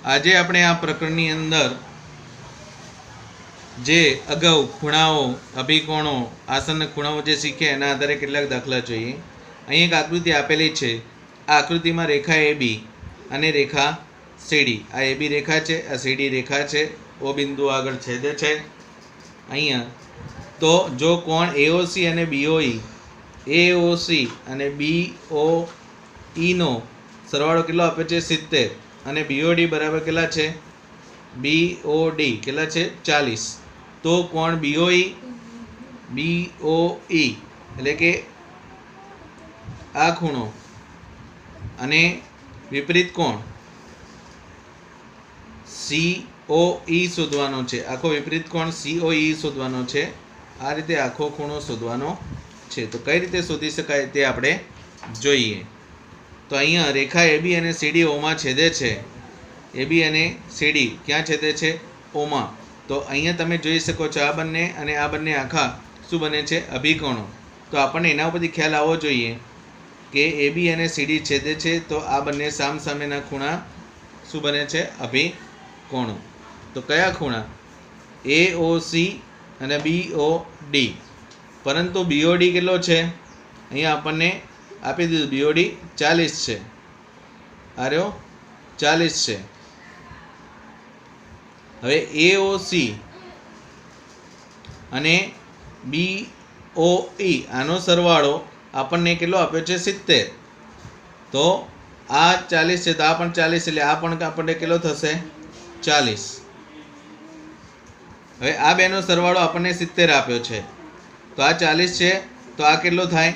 આજે આપણે આ પ્રકરણની અંદર જે અગાઉ ખૂણાઓ, અભિકોણો, આસન ખૂણાઓ જે શીખ્યા એના આધારે કેટલાક દાખલા જોઈએ. અહીં એક આકૃતિ આપેલી છે. આ આકૃતિમાં રેખા AB અને રેખા CD. આ AB રેખા છે, આ CD રેખા છે. O બિંદુ આગળ છેદે છે અહીંયા. તો જો કોણ AOC અને BOE, AOC અને BOE નો સરવાળો કેટલો આપ્યો છે 70 અને BOD બરાબર કેટલા છે, BOD કેટલા છે 40. તો કોણ BOE એટલે કે આ ખૂણો અને વિપરીત કોણ COE શોધવાનો છે. આખો વિપરીત કોણ COE શોધવાનો છે. આ રીતે આખો ખૂણો શોધવાનો છે. તો કઈ રીતે શોધી શકાય તે આપણે જોઈએ. તો અહીંયા રેખા AB અને CD ઓમાં છેદે છે. AB અને CD ક્યાં છેદે છે? ઓમાં. તો અહીંયા તમે જોઈ શકો છો આ બંને અને આ બંને આખા શું બને છે? અભિકોણો. તો આપણને એના ઉપરથી ખ્યાલ આવવો જોઈએ કે AB અને CD છેદે છે તો આ બંને સામસામેના ખૂણા શું બને છે? અભિકોણો. તો કયા ખૂણા? AOC અને BOD. પરંતુ BOD કેટલો છે? અહીંયા આપણને આપી દીધું BOD 40 છે. આ રહ્યો 40 છે. હવે AOC અને BOE આનો સરવાળો આપણને કેટલો આપ્યો છે? 70. તો આ 40 છે તો આ પણ 40 એટલે આ પણ આપણને કેટલો થશે? 40. હવે આ બેનો સરવાળો આપણને 70 આપ્યો છે. તો આ 40 છે તો આ કેટલો થાય?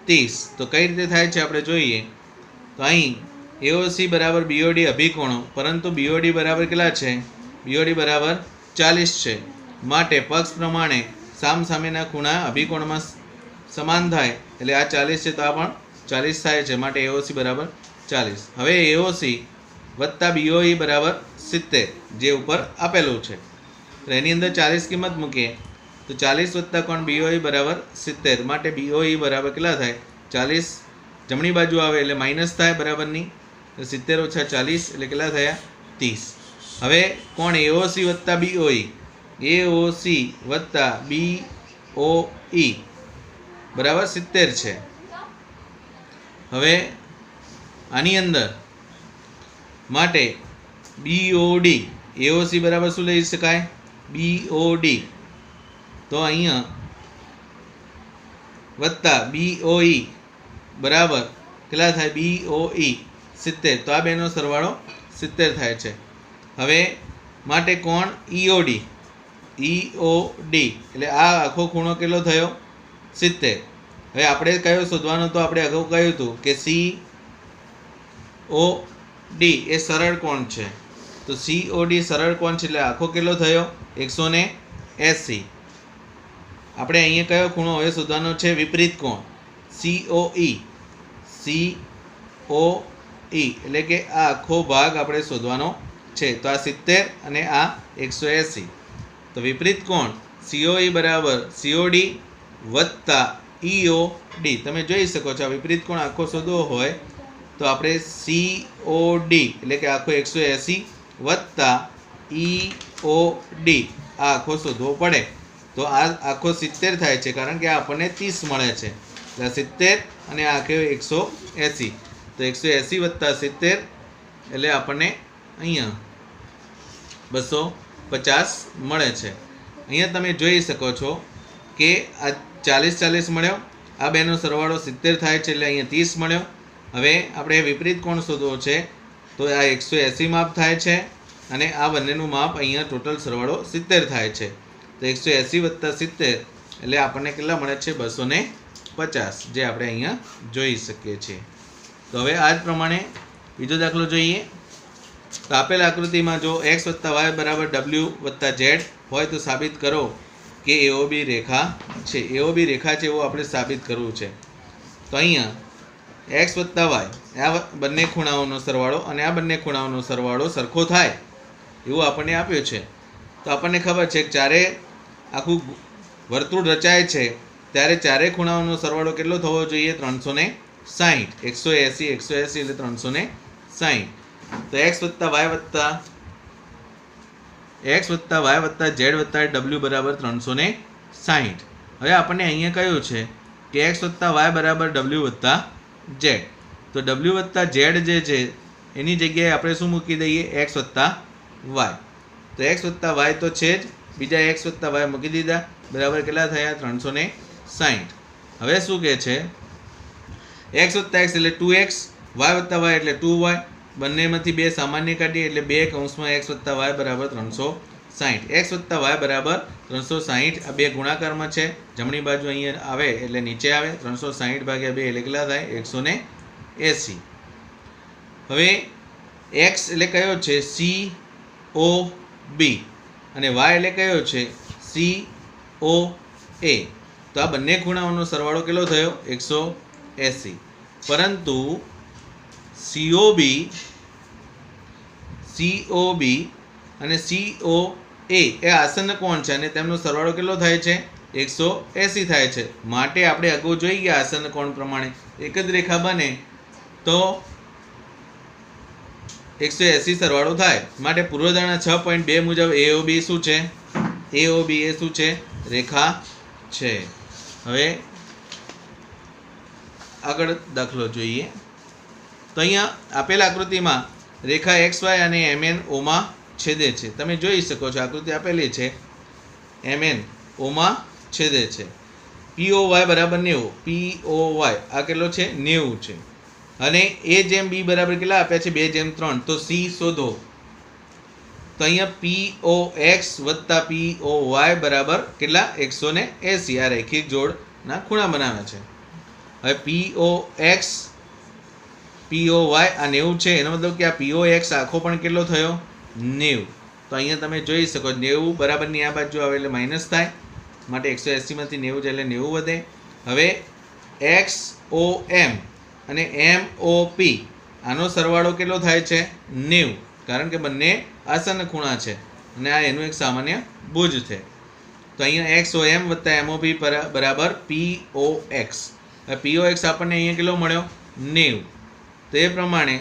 30. તો કઈ રીતે થાય છે આપણે જોઈએ. તો અહીં AOC બરાબર BOD અભિકોણો, પરંતુ BOD બરાબર કેટલા છે? BOD બરાબર 40 છે. માટે પક્ષ પ્રમાણે સામસામેના ખૂણા અભિકોણમાં સમાન થાય એટલે આ 40 છે તો આ પણ 40 થાય છે. માટે AOC બરાબર 40. હવે AOC વત્તા BOE બરાબર 70 જે ઉપર આપેલું છે. તો એની અંદર 40 કિંમત મૂકીએ તો 40 વત્તા કોણ BOE બરાબર 70. માટે BOE બરાબર કેટલા થાય? 40 જમણી બાજુ આવે એટલે માઇનસ થાય બરાબરની. તો 70 ઓછા 40 એટલે કેટલા થયા? 30. હવે કોણ AOC વત્તા BOE, AOC વત્તા BOE બરાબર 70 છે. હવે આની અંદર માટે BOD, AOC બરાબર શું લઈ શકાય? BOD. તો અહીંયા વત્તા BOE બરાબર કેટલા થાય? BOE 70. તો આ બેનો સરવાળો 70 થાય છે. હવે માટે કોણ EOD, EOD એટલે આ આખો ખૂણો કેટલો થયો? 70. હવે આપણે કયો શોધવાનો? તો આપણે અગાઉ કહ્યું હતું કે COD એ સરળ કોણ છે. તો COD સરળ કોણ છે એટલે આખો કેટલો થયો? 180. આપણે અહીંયા કયો ખૂણો હવે શોધવાનો છે? વિપરીત કોણ COE, COE એટલે કે આ આખો ભાગ આપણે શોધવાનો છે. તો આ 70 અને આ 180. તો વિપરીત કોણ COE બરાબર COD વત્તા EOD. તમે જોઈ શકો છો આ વિપરીત કોણ આખો શોધવો હોય તો આપણે COD એટલે કે આખો 180 વત્તા EOD આ આખો શોધવો પડે. તો આ આખો 70 થાય છે કારણ કે આ આપણને 30 મળે છે. એટલે 70 અને આ આખો 180. તો 180 વત્તા 70 એટલે આપણને અહીંયા 250 મળે છે. અહીંયા તમે જોઈ શકો છો કે આ 40 મળ્યો, આ બેનો સરવાળો 70 થાય છે એટલે અહીંયા 30 મળ્યો. હવે આપણે વિપરીત કોણ શોધવો છે તો આ 180 માપ થાય છે અને આ બંનેનું માપ અહીંયા ટોટલ સરવાળો 70 થાય છે. તો 180 વત્તા 70 એટલે આપણને કેટલા મળે છે? 250 જે આપણે અહીંયા જોઈ શકીએ છીએ. તો હવે આ જ પ્રમાણે બીજો દાખલો જોઈએ. તો આપેલ આકૃતિમાં જો x વત્તા y બરાબર w વત્તા z હોય તો સાબિત કરો કે AOB રેખા છે. AOB રેખા છે એવું આપણે સાબિત કરવું છે. તો અહીંયા x વત્તા y આ બંને ખૂણાઓનો સરવાળો અને આ બંને ખૂણાઓનો સરવાળો સરખો થાય એવું આપણને આપ્યું છે. તો આપણને ખબર છે કે જ્યારે આખું વર્તુળ રચાય છે ત્યારે ચારે ખૂણાઓનો સરવાળો કેટલો થવો જોઈએ? 360. 180 એટલે 360. તો x વત્તા y વત્તા z વત્તા w બરાબર 360. હવે આપણને અહીંયા કહ્યું છે કે x વત્તા y બરાબર w વત્તા z. તો w વત્તા z જે છે એની જગ્યાએ આપણે શું મૂકી દઈએ? x વત્તા y. તો x વત્તા y તો છે જ, બીજા x વત્તા y મૂકી દીધા, બરાબર કેટલા થયા? 360. હવે શું કહે છે? x વત્તા x એટલે 2x, y વત્તા y એટલે 2y, બંનેમાંથી 2 સામાન્ય કાઢીએ એટલે 2 કૌંસમાં x વત્તા y બરાબર 360. x વત્તા y બરાબર 360. આ 2 ગુણાકારમાં છે, જમણી બાજુ અહીંયા આવે એટલે નીચે આવે. 360 ભાગ્યા 2 એટલે કેટલા થાય? 180. હવે x એટલે કયો છે? COB અને y એટલે કયો છે? COA. તો આ બંને ખૂણાઓનો સરવાળો કેટલો થયો? 180. પરંતુ COB અને COA એ આસન્ન કોણ છે અને તેમનો સરવાળો કેટલો થાય છે? 180 થાય છે. માટે આપણે અગાઉ જોઈ ગયા આસન્ન કોણ પ્રમાણે એક જ રેખા બને તો 180 સરવાળો થાય. માટે પૂર્વધારણા 6.2 મુજબ AOB શું છે? AOB એ શું છે? રેખા છે. હવે આગળ દાખલો જોઈએ. તો અહીંયા આપેલ આકૃતિમાં રેખા XY અને MN ઓમાં છેદે છે. તમે જોઈ શકો છો આકૃતિ આપેલી છે, MN ઓમાં છેદે છે. POY બરાબર 90. POY આ કેટલો છે? 90 છે. અને A/B બરાબર કેટલા આપ્યા છે? 2/3. તો C શોધો. તો અહીંયા POX વત્તા POY બરાબર કેટલા? 180. આ રેખિક જોડના ખૂણા બનાવે છે. હવે POX POY આ 90 છે, એનો મતલબ કે આ POX આખો પણ કેટલો થયો? 90. તો અહીંયા તમે જોઈ શકો 90 બરાબરની આ બાજુ આવે એટલે માઇનસ થાય, માટે 180 માંથી 90 એટલે 90 વધે. હવે XOM અને MOP આનો સરવાળો કેટલો થાય છે? 90, કારણ કે બંને આસન્ન ખૂણા છે અને આ એનું એક સામાન્ય ભુજ છે. તો અહીંયા XOM વત્તા MOP બરાબર POX. POX આપણને અહીંયા કેટલો મળ્યો? 90. તો એ પ્રમાણે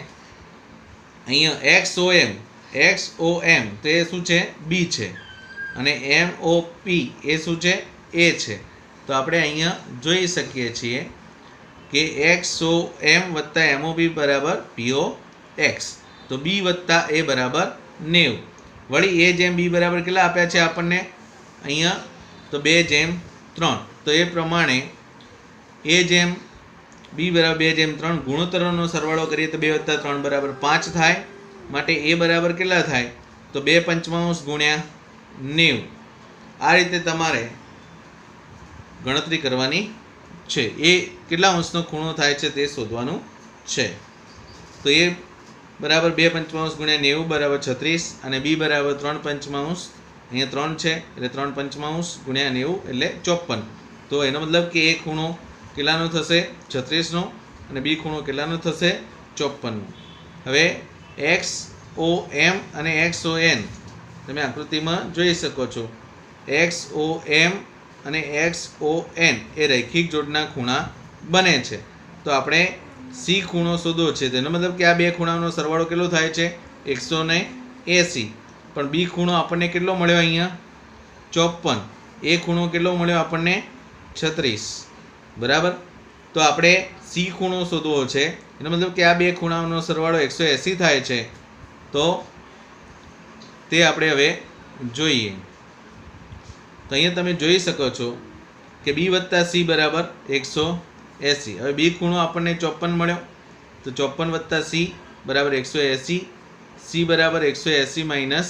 અહીંયા XOM તો એ શું છે? B છે અને MOP એ શું છે? A છે. તો આપણે અહીંયા જોઈ શકીએ છીએ કે XOM વત્તા MOP બરાબર POX. તો B વત્તા A બરાબર 90. વળી A/B બરાબર કેટલા આપ્યા છે આપણને અહીંયા? તો 2/3. તો એ પ્રમાણે A/B બરાબર 2/3. ગુણોત્તરોનો સરવાળો કરીએ તો 2 વત્તા 3 બરાબર 5 થાય. માટે A બરાબર કેટલા થાય? તો 2/5 ગુણ્યા 90. આ રીતે તમારે ગણતરી કરવાની છે. એ કેટલા અંશનો ખૂણો થાય છે તે શોધવાનું છે. તો એ બરાબર 2/5 ગુણ્યા 90 બરાબર 36 અને B બરાબર 3/5. અહીંયા 3 છે એટલે 3/5 ગુણ્યા 90 એટલે 54. તો એનો મતલબ કે એ ખૂણો કેટલાનો થશે? 36નો અને B ખૂણો કેટલાનો થશે? 54નો. હવે XOM અને XON તમે આકૃતિમાં જોઈ શકો છો. XOM અને XON એ રૈખિક જોડના ખૂણા બને છે. તો આપણે C ખૂણો શોધવો છે. તેનો મતલબ કે આ બે ખૂણાનો સરવાળો કેટલો થાય છે? 180. પણ B ખૂણો આપણને કેટલો મળ્યો અહીંયા? 54. એ ખૂણો કેટલો મળ્યો આપણને? 36. બરાબર. તો આપણે C ખૂણો શોધવો છે. એનો મતલબ કે આ બે ખૂણાઓનો સરવાળો 180 થાય છે. તો તે આપણે હવે જોઈએ. તો અહીંયા તમે જોઈ શકો છો કે B વત્તા C બરાબર 180. હવે B ખૂણો આપણને 54 મળ્યો. તો 54 વત્તા C બરાબર 180. C બરાબર 180 માઇનસ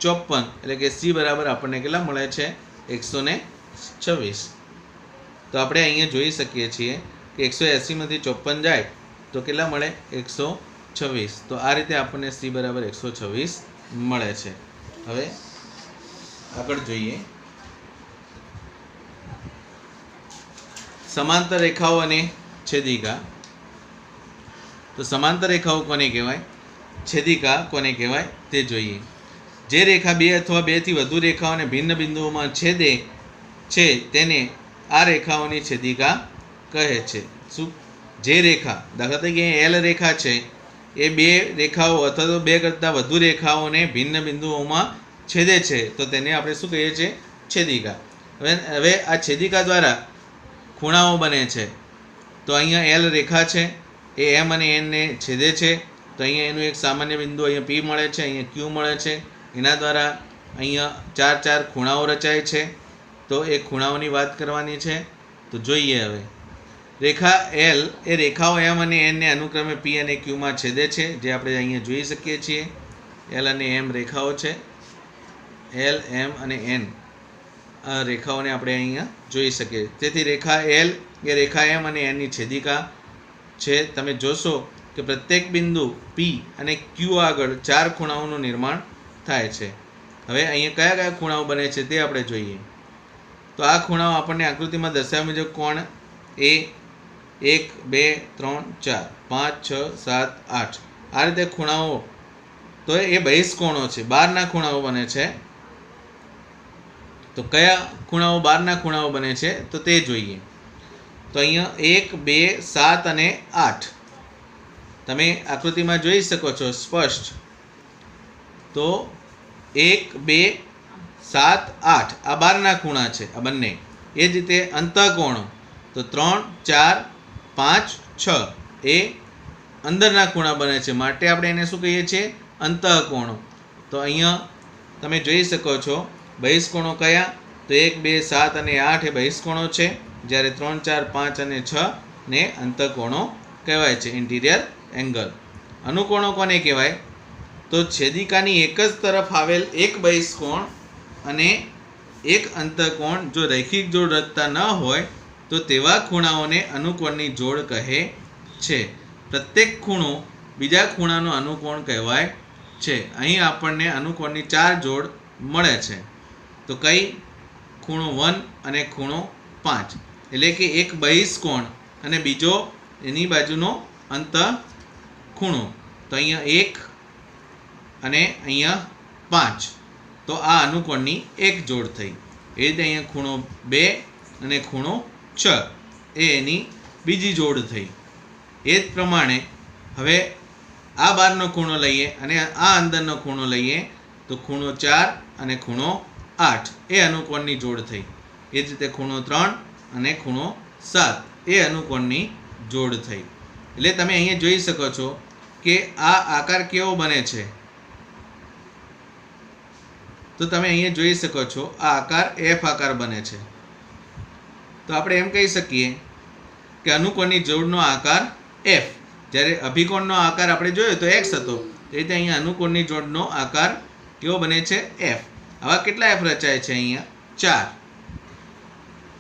54 એટલે કે C બરાબર આપણને કેટલા મળે છે? 126. તો આપણે અહીંયા જોઈ શકીએ છીએ કે 180 માંથી 54 જાય તો કેટલા મળે? 126. તો આ રીતે આપણને C બરાબર 126 મળે છે. હવે આગળ જોઈએ. સમાંતર રેખાઓ અને છેદિકા. તો સમાંતર રેખાઓ કોને કહેવાય? છેદિકા કોને કહેવાય તે જોઈએ. જે રેખા 2 અથવા 2 થી વધુ રેખાઓને ભિન્ન બિંદુઓમાં છેદે છે તેને આ રેખાઓની છેદિકા કહે છે. શું? જે રેખા, દાખલા તરીકે L રેખા છે એ બે રેખાઓ અથવા તો બે કરતાં વધુ રેખાઓને ભિન્ન બિંદુઓમાં છેદે છે તો તેને આપણે શું કહીએ છીએ? છેદિકા. હવે આ છેદિકા દ્વારા ખૂણાઓ બને છે. તો અહીંયા એલ રેખા છે, એ એમ અને એનને છેદે છે. તો અહીંયા એનું એક સામાન્ય બિંદુ અહીંયા પી મળે છે, અહીંયા ક્યુ મળે છે. એના દ્વારા અહીંયા 4 ખૂણાઓ રચાય છે. તો એ ખૂણાઓની વાત કરવાની છે. તો જોઈએ હવે રેખા એલ એ રેખાઓ એમ અને એનને અનુક્રમે પી અને ક્યુમાં છેદે છે, જે આપણે અહીંયા જોઈ શકીએ છીએ. એલ અને એમ રેખાઓ છે. એલ એમ અને એન આ રેખાઓને આપણે અહીંયા જોઈ શકીએ. તેથી રેખા એલ એ રેખા એમ અને એનની છેદિકા છે. તમે જોશો કે પ્રત્યેક બિંદુ પી અને ક્યુ આગળ 4 ખૂણાઓનું નિર્માણ થાય છે. હવે અહીંયા કયા કયા ખૂણાઓ બને છે તે આપણે જોઈએ. તો આ ખૂણાઓ આપણને આકૃતિમાં દર્શાવ્યા મુજબ કોણ એ 1 2 3 4 5 6 7 8 આ રીતે ખૂણાઓ, તો એ બહિષ્કોણો છે, 12ના ખૂણાઓ બને છે. તો કયા ખૂણાઓ 12ના ખૂણાઓ બને છે તો તે જોઈએ. તો અહીંયા 1 2 7 અને 8 તમે આકૃતિમાં જોઈ શકો છો સ્પષ્ટ. તો 1 2 7 8 આ 12ના ખૂણા છે આ બંને. એ જ રીતે અંતઃકોણો તો 3 4 5 6 એ અંદરના ખૂણા બને છે, માટે આપણે એને શું કહીએ છીએ? અંતઃકોણો. તો અહીંયા તમે જોઈ શકો છો બહિષ્કોણો કયા? તો 1 2 7 અને 8 એ બહિષ્કોણો છે, જ્યારે 3 4 5 અને 6 ને અંતઃકોણો કહેવાય છે, ઇન્ટિરિયર એંગલ. અનુકોણો કોને કહેવાય? તો છેદિકાની એક જ તરફ આવેલ એક બહિષ્કોણ અને એક અંતઃકોણ જો રૈખિક જોડ રચતા ન હોય તો તેવા ખૂણાઓને અનુકોણની જોડ કહે છે. પ્રત્યેક ખૂણો બીજા ખૂણાનો અનુકોણ કહેવાય છે. અહીં આપણને અનુકોણની 4 જોડ મળે છે. તો કઈ? ખૂણો 1 અને ખૂણો 5, એટલે કે એક બહિષ્કોણ અને બીજો એની બાજુનો અંતઃખૂણો. તો અહીંયા 1 અને અહીંયા 5, તો આ અનુકોણની એક જોડ થઈ. એ રીતે અહીંયા ખૂણો 2 અને ખૂણો 6 એ એની બીજી જોડ થઈ. એ જ પ્રમાણે હવે આ બહારનો ખૂણો લઈએ અને આ અંદરનો ખૂણો લઈએ તો ખૂણો 4 અને ખૂણો 8 એ અનુકોણની જોડ થઈ. એ જ રીતે ખૂણો 3 અને ખૂણો 7 એ અનુકોણની જોડ થઈ. એટલે તમે અહીંયા જોઈ શકો છો કે આ આકાર કેવો બને છે. તો તમે અહીંયા જોઈ શકો છો આ આકાર એફ આકાર બને છે. તો આપણે એમ કહી શકીએ કે અનુકોણની જોડનો આકાર એફ. જ્યારે અભિકોણનો આકાર આપણે જોયો તો એક્સ હતો, તે રીતે અહીંયા અનુકોણની જોડનો આકાર કેવો બને છે? એફ. આવા કેટલા એફ રચાય છે? અહીંયા 4.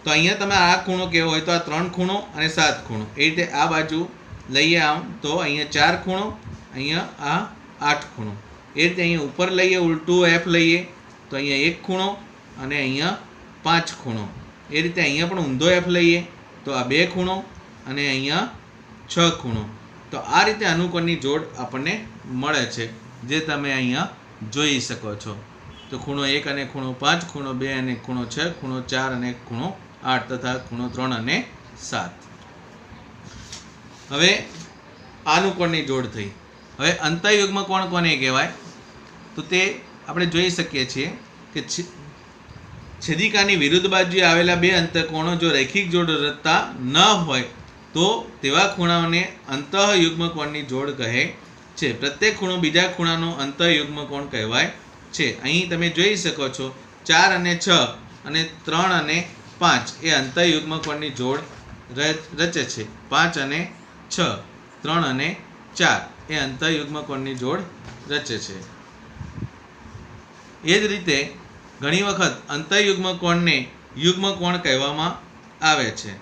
તો અહીંયા તમે આ ખૂણો કેવો હોય તો આ 3 ખૂણો અને 7 ખૂણો. એ રીતે આ બાજુ લઈએ આમ તો અહીંયા 4 ખૂણો, અહીંયા આ 8 ખૂણો. એ રીતે અહીંયા ઉપર લઈએ ઉલટું એફ લઈએ તો અહીંયા 1 ખૂણો અને અહીંયા 5 ખૂણો. એ રીતે અહીંયા પણ ઊંધો એફ લઈએ તો આ 2 ખૂણો અને અહીંયા 6 ખૂણો. તો આ રીતે અનુકોણની જોડ આપણને મળે છે, જે તમે અહીંયા જોઈ શકો છો. તો ખૂણો 1 અને ખૂણો 5, ખૂણો 2 અને ખૂણો 6, ખૂણો 4 અને ખૂણો 8 તથા ખૂણો 3 અને 7. હવે અનુકોણની જોડ થઈ. હવે અંતઃયુગ્મ કોણ કોને કહેવાય? તો તે આપણે જોઈ શકીએ છીએ કે છેદિકાની વિરુદ્ધ બાજુએ આવેલા બે અંતઃકોણો જો રૈખિક જોડ રચતા ન હોય તો તેવા ખૂણાઓને અંતઃયુગ્મ કોણની જોડ કહે છે. પ્રત્યેક ખૂણો બીજા ખૂણાનો અંતઃયુગ્મ કોણ કહેવાય છે. અહીં તમે જોઈ શકો છો 4 અને 6 અને 3 અને 5 એ અંતઃયુગ્મ કોણની જોડ રચે છે. 5 અને 6, 3 અને 4 એ અંતઃયુગ્મ કોણની જોડ રચે છે. એ જ રીતે ઘણી વખત અંતઃયુગ્મ કોણને યુગ્મ કોણ કહેવામાં આવે છે.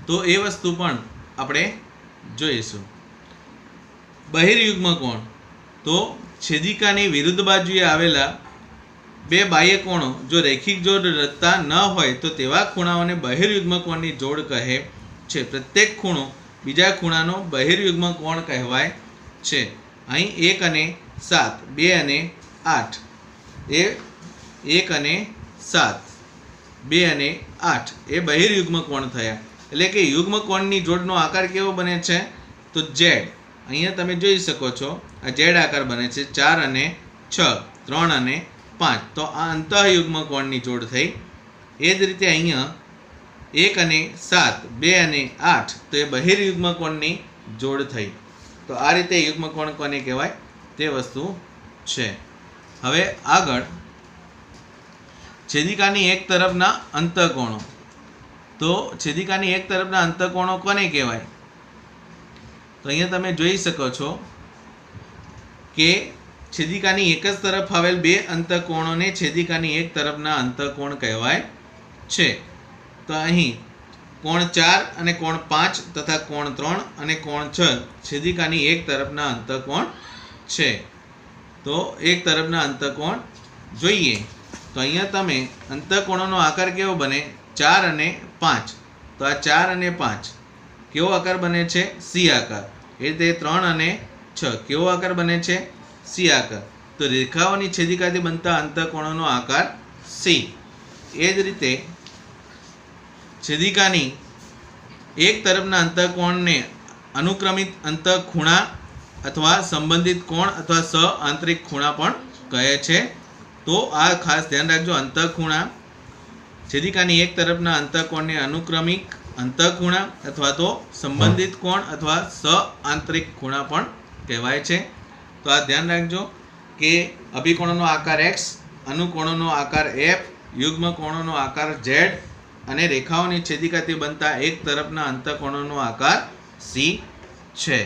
તો એ વસ્તુ પણ આપણે જોઈશું. બહિર્યુગ્મ કોણ તો છેદિકાની વિરુદ્ધ બાજુએ આવેલા બે બાહ્ય કોણો જો રૈખિક જોડ રચતા ન હોય તો તેવા ખૂણાઓને બહિર્યુગ્મ કોણની જોડ કહે છે. પ્રત્યેક ખૂણો બીજા ખૂણાનો બહિર્યુગ્મ કોણ કહેવાય છે. અહીં 1 અને 7, 2 અને 8 એ 1 અને 7, 2 અને 8 એ બહિર્યુગ્મ કોણ થયા. એટલે કે યુગ્મ કોણની જોડનો આકાર કેવો બને છે? તો ઝેડ. અહીંયા તમે જોઈ શકો છો આ ઝેડ આકાર બને છે 4 અને 6, 3 અને 5. તો આ અંતઃયુગ્મ કોણની જોડ થઈ. એ જ રીતે અહીંયા 1 અને 7, 2 અને 8 તો એ બહિર્યુગ્મ કોણની જોડ થઈ. તો આ રીતે યુગ્મ કોણ કોને કહેવાય તે વસ્તુ છે. હવે આગળ છેદિકાની એક તરફના અંતઃકોણો. તો છેદિકાની એક તરફના અંતઃકોણો કોને કહેવાય? તો અહીંયા તમે જોઈ શકો છો કે છેદિકાની એક જ તરફ આવેલ બે અંતઃકોણોને છેદિકાની એક તરફના અંતઃકોણ કહેવાય છે. તો અહીં કોણ 4 અને કોણ 5 તથા કોણ 3 અને કોણ 6 છેદિકાની એક તરફના અંતઃકોણ છે. તો એક તરફના અંતઃકોણ જોઈએ તો અહીંયા તમે અંતઃકોણોનો આકાર કેવો બને? 4 અને 5. તો આ 4 અને 5 કેવો આકાર બને છે? સી આકાર. એ રીતે 3 અને 6 કેવો આકાર બને છે? સી આકાર. તો રેખાઓની છેદિકાથી બનતા અંતઃકોણોનો આકાર સી. એ જ રીતે છેદિકાની એક તરફના અંતઃકોણને અનુક્રમિત અંતઃખૂણા અથવા સંબંધિત કોણ અથવા સહ આંતરિક ખૂણા પણ કહે છે. તો આ ખાસ ધ્યાન રાખજો. અંતઃખૂણા છેદિકાની એક તરફના અંતઃકોણને અનુક્રમિક અંતઃખૂણા અથવા તો સંબંધિત કોણ અથવા સહ આંતરિક ખૂણા પણ કહેવાય છે. તો આ ધ્યાન રાખજો કે અભિકોણોનો આકાર x, અનુકોણોનો આકાર f, યુગ્મ કોણોનો આકાર z અને રેખાઓની છેદિકાથી બનતા એક તરફના અંતઃકોણોનો આકાર c છે.